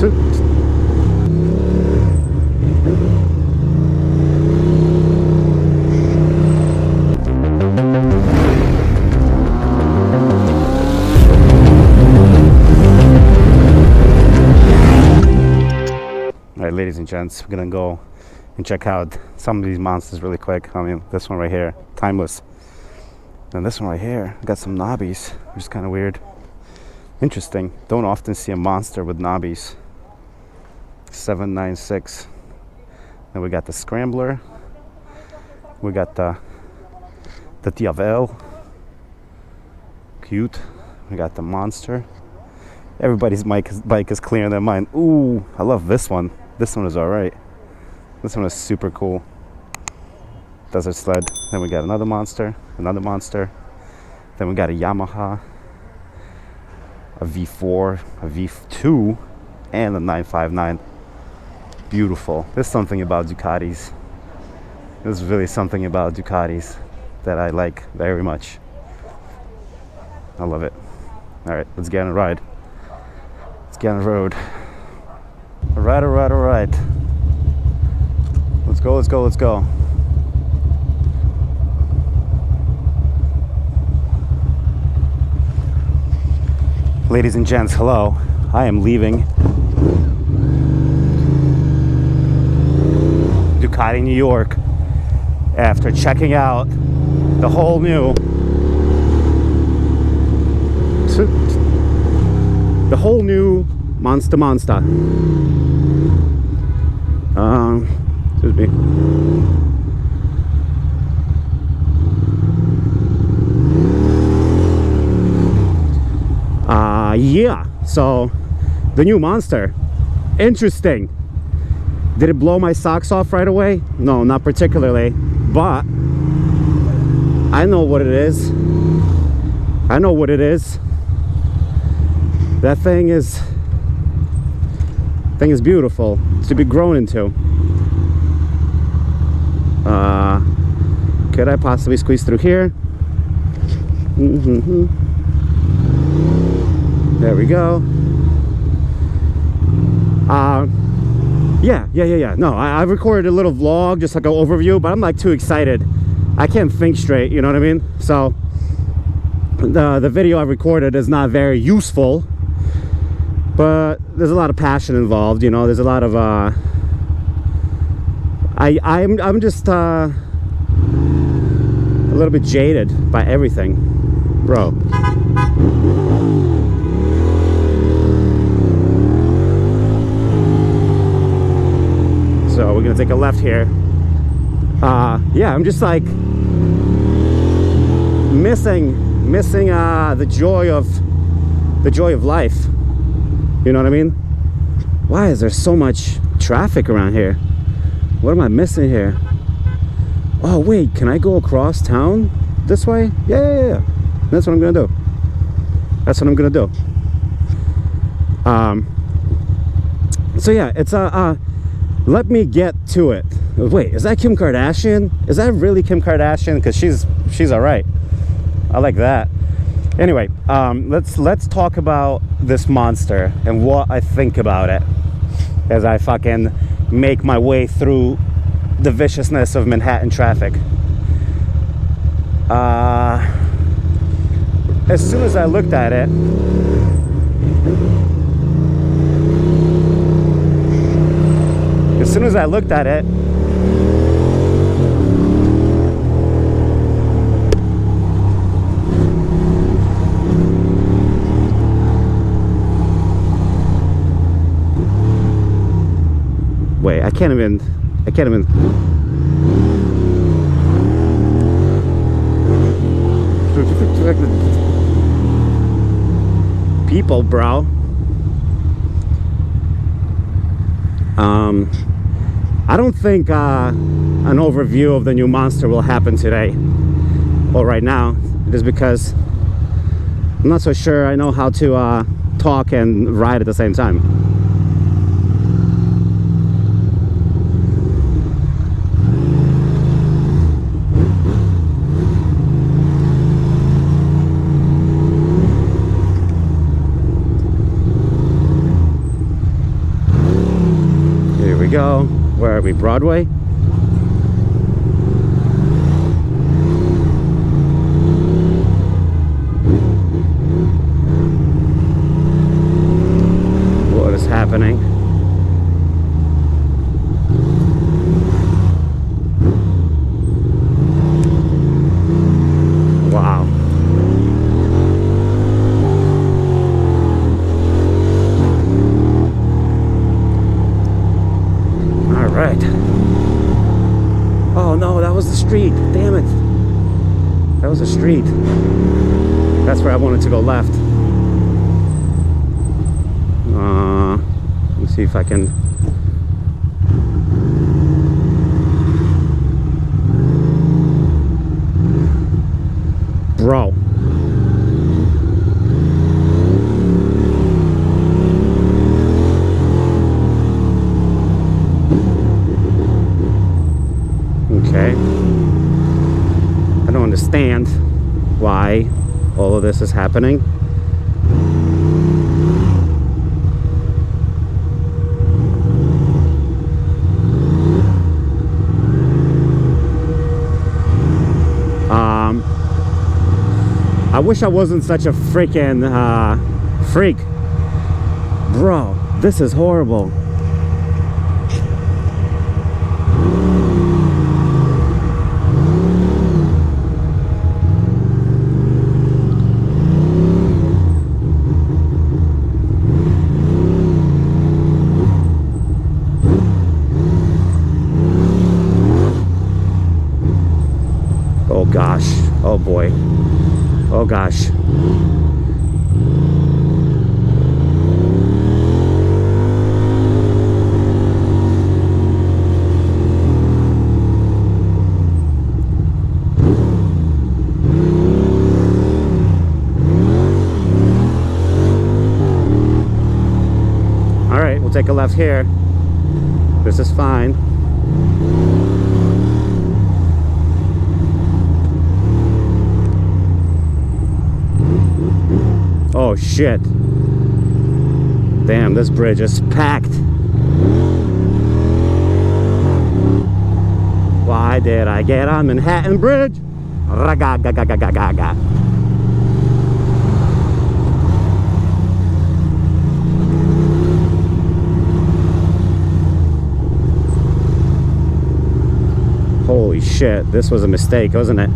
Alright, ladies and gents, we're gonna go and check out some of these monsters really quick. I mean, this one right here, timeless. And this one right here, got some knobbies, which is kind of weird. Interesting. Don't often see a monster with knobbies. 796. Then we got the Scrambler. We got the Diavel. Cute. We got the Monster. Everybody's bike is clear in their mind. Ooh, I love this one. This one is alright. This one is super cool. Desert sled. Then we got another monster. Then we got a Yamaha, a V4, a V2, and a 959. Beautiful. There's something about Ducatis. There's really something about Ducatis that I like very much. I love it. Alright, let's get on a ride. Let's get on the road. Alright. Let's go. Ladies and gents, hello. I am leaving Ducati, New York, after checking out the whole new Monster. Excuse me. Yeah, so the new Monster, interesting. Did it blow my socks off right away? No, not particularly, but I know what it is. That thing is beautiful. It's to be grown into. Could I possibly squeeze through here? There we go. Yeah. No, I recorded a little vlog, just like an overview, but I'm like too excited. I can't think straight, you know what I mean? So the video I recorded is not very useful, but there's a lot of passion involved, you know. There's a lot of I'm just a little bit jaded by everything, bro. So we're gonna take a left here. Yeah, I'm just like missing the joy of life. You know what I mean? Why is there so much traffic around here? What am I missing here? Oh wait, can I go across town this way? Yeah. That's what I'm gonna do. So yeah, it's let me get to it. Wait, is that Kim Kardashian? Is that really Kim Kardashian? Because she's all right. I like that. Anyway, let's talk about this Monster and what I think about it as I fucking make my way through the viciousness of Manhattan traffic. As soon as I looked at it, wait, I can't even people, bro. I don't think an overview of the new Monster will happen today or right now, just because I'm not so sure I know how to talk and ride at the same time. go. Where are we? Broadway? What is happening? Wow. All right. Oh no, that was the street. Damn it. That was the street. That's where I wanted to go left. Let's see if I can. Bro. Okay. I don't understand why all of this is happening. I wish I wasn't such a freaking freak. Bro, this is horrible. Oh gosh. Oh boy. Oh gosh. All right, we'll take a left here. This is fine. Oh shit. Damn, this bridge is packed. Why did I get on Manhattan Bridge? Raga-ga-ga-ga-ga-ga. Holy shit, this was a mistake, wasn't it?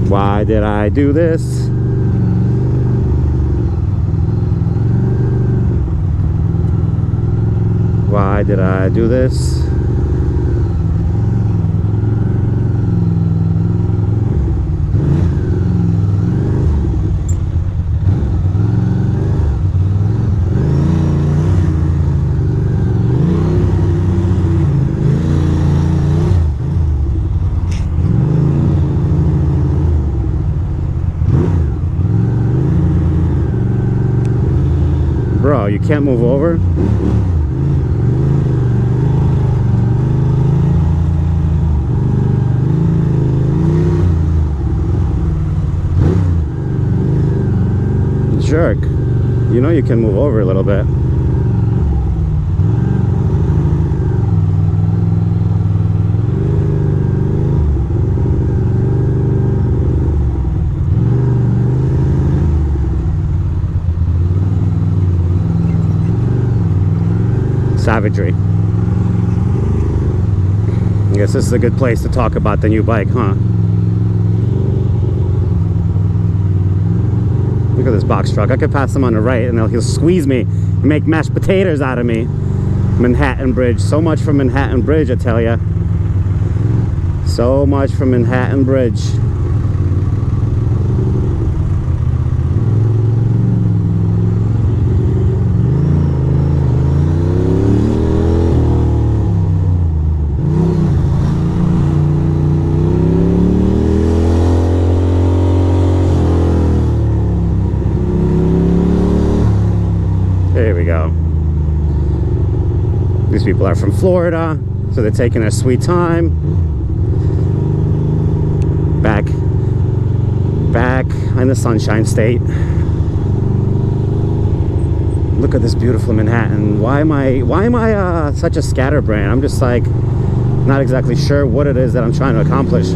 Why did I do this? Why did I do this? Bro, you can't move over? Jerk. You know you can move over a little bit. Savagery. I guess this is a good place to talk about the new bike, huh? Look at this box truck. I could pass him on the right and he'll squeeze me and make mashed potatoes out of me. Manhattan Bridge. So much for Manhattan Bridge, I tell ya. So much for Manhattan Bridge. There we go. These people are from Florida, so they're taking their sweet time. Back in the Sunshine State. Look at this beautiful Manhattan. Why am I such a scatterbrain? I'm just like not exactly sure what it is that I'm trying to accomplish.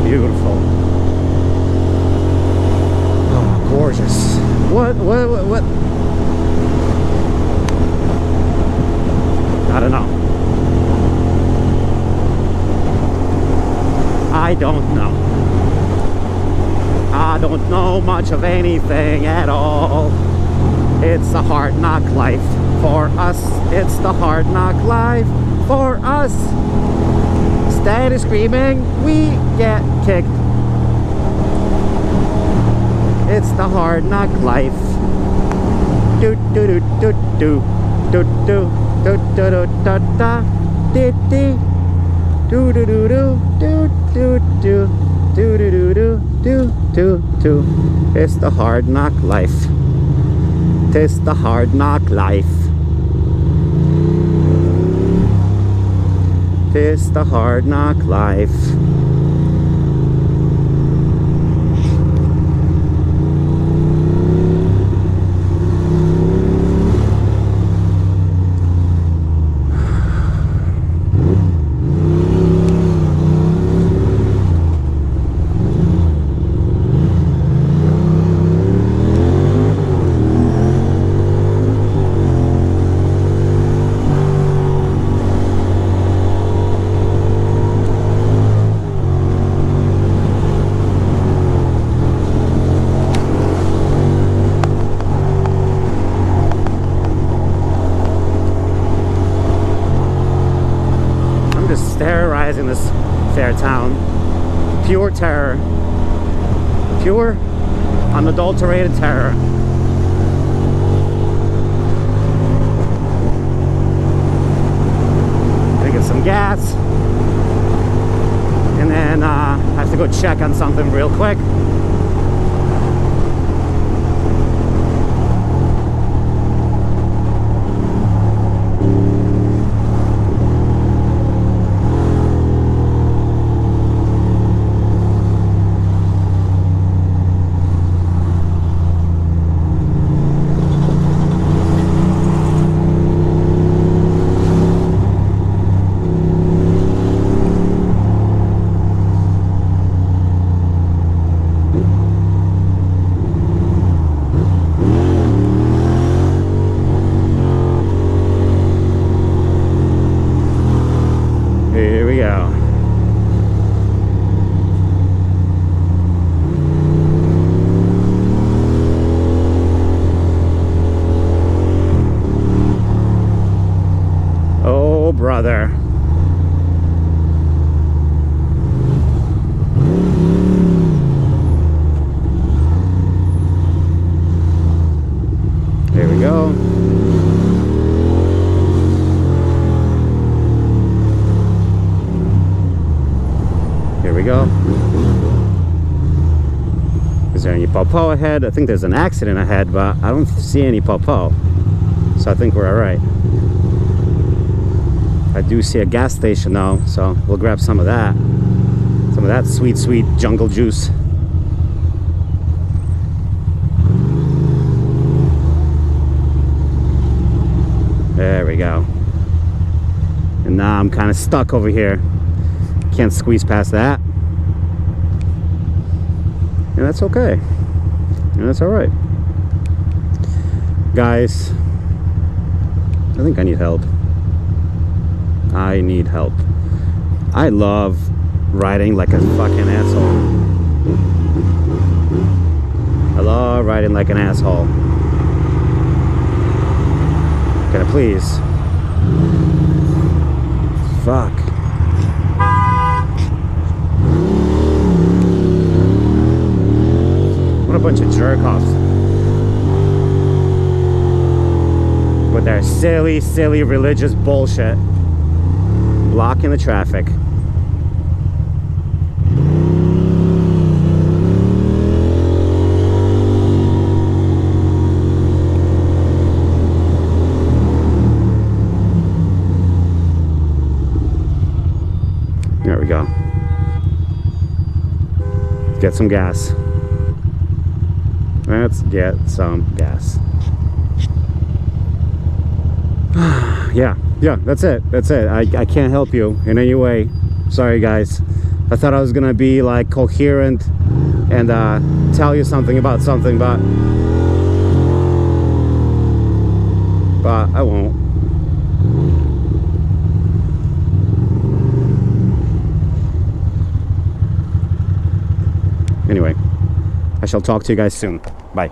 Beautiful. Oh, gorgeous. What? I don't know. I don't know. I don't know much of anything at all. It's the hard knock life for us. It's the hard knock life for us. Instead of screaming, we get kicked. It's the hard knock life. Do do do do do do do. Do do do da da di di do do do do do do do do do do do do do. It's the hard knock life. It's the hard knock life. It's the hard knock life. Terrorizing this fair town. Pure terror. Pure, unadulterated terror. Gonna get some gas. And then I have to go check on something real quick. Brother. There we go. Here we go. Is there any popo ahead? I think there's an accident ahead, but I don't see any popo. So I think we're all right. I do see a gas station though, so we'll grab some of that. Some of that sweet, sweet jungle juice. There we go. And now I'm kind of stuck over here. Can't squeeze past that. And that's okay. And that's alright. Guys, I think I need help. I need help. I love riding like a fucking asshole. I love riding like an asshole. Can I please? Fuck. What a bunch of jerk-offs. With their silly, silly religious bullshit. Blocking the traffic. go. Get some gas. Let's get some gas. Yeah, that's it. I can't help you in any way. Sorry, guys. I thought I was gonna be like coherent and tell you something about something, but I won't. Anyway, I shall talk to you guys soon. Bye.